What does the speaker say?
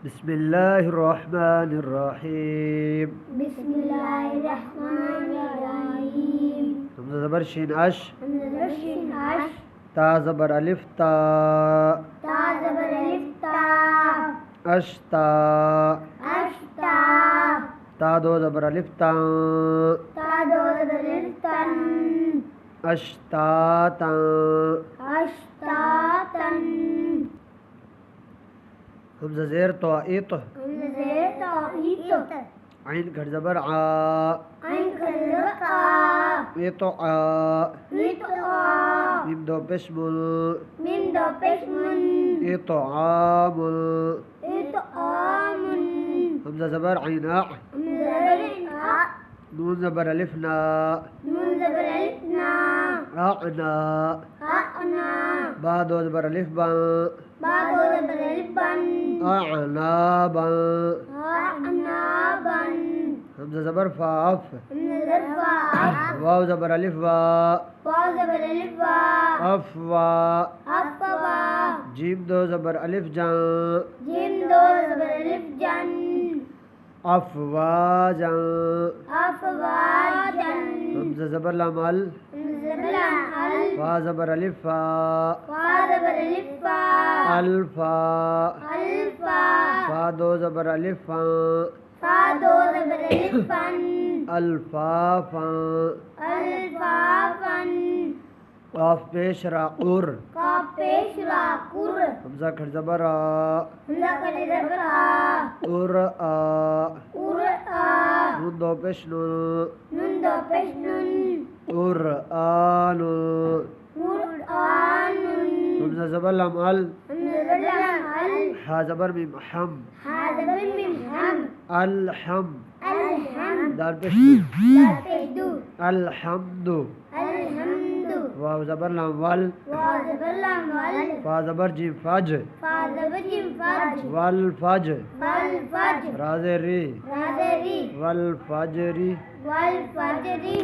बिस्मिल्लाहिर्रहमानिर्रहीम। बिस्मिल्लाहिर्रहमानिर्रहीम। हमज़ा ज़बर शीन अश। हमज़ा ज़बर शीन अश। ता ज़बर अलिफ ता। ता ज़बर अलिफ ता। अश्ता। अश्ता। ता दो ज़बर अलिफ ता। ता दो ज़बर अलिफ तन। अश्ताता। अश्तातन। हमज़ा ज़ेर तो इत। हमज़ा ज़ेर तो इत। आइन घट ज़बर आ। आइन ज़बर आ। ये तो आ। ये तो आ। मीम दो पेश मुल। मीम दो पेश मुन। ये तो आमुल। ये तो आमुन। हमज़ा ज़बर आइन आ। हमज़ा ज़बर आ। नून ज़बर अलिफ ना। नून ज़बर अलिफ ना। आना। आना। बा दो ज़बर अलिफ बा। बा दो ज़बर अलिफ बन। अनाबा। अनाबन। हमज़ा ज़बर फाफ। हमज़ा ज़बर फा। वाव ज़बर अलिफ वा। वाव ज़बर अलिफ वा। अफवा। अफवा। जीम दो ज़बर अलिफ जा। जीम दो ज़बर अलिफ जन। अफवाजा। अफवाजन। हमज़ा ज़बर लाम अल। हमज़ा ज़बर लाम अल। फा ज़बर अलिफ फा। फा ज़बर अलिफ फा। अल्फा। अल्फा। फा दो ज़बर अलिफ फा। फा दो ज़बर अलिफ फन। अल्फाफा। अल्फाफन। काफ पेश रा कुर। काफ पेश रा कुर। हमज़ा खट ज़बर आ। हमज़ा खट ज़बर आ। उर आ। उर आ। नून दो पेश नून। नून दो पेश नून। उर आनु। कुरआनुन। हमज़ा ज़बर लाम अल। हमज़ा ज़बर लाम अल। हा ज़बर मीम हम। हा ज़बर मीम हम। अलहम। अलहम। दाल पेश दू। दाल पेश दू। अलहम्दु। अलहम्दु। वाव ज़बर लाम वल। वाव ज़बर लाम वल। फा ज़बर जीम फज। फा ज़बर जीम फज। वल फज। वल फज। रा ज़े री। रा ज़े री। वल फजरी। वल फजरी।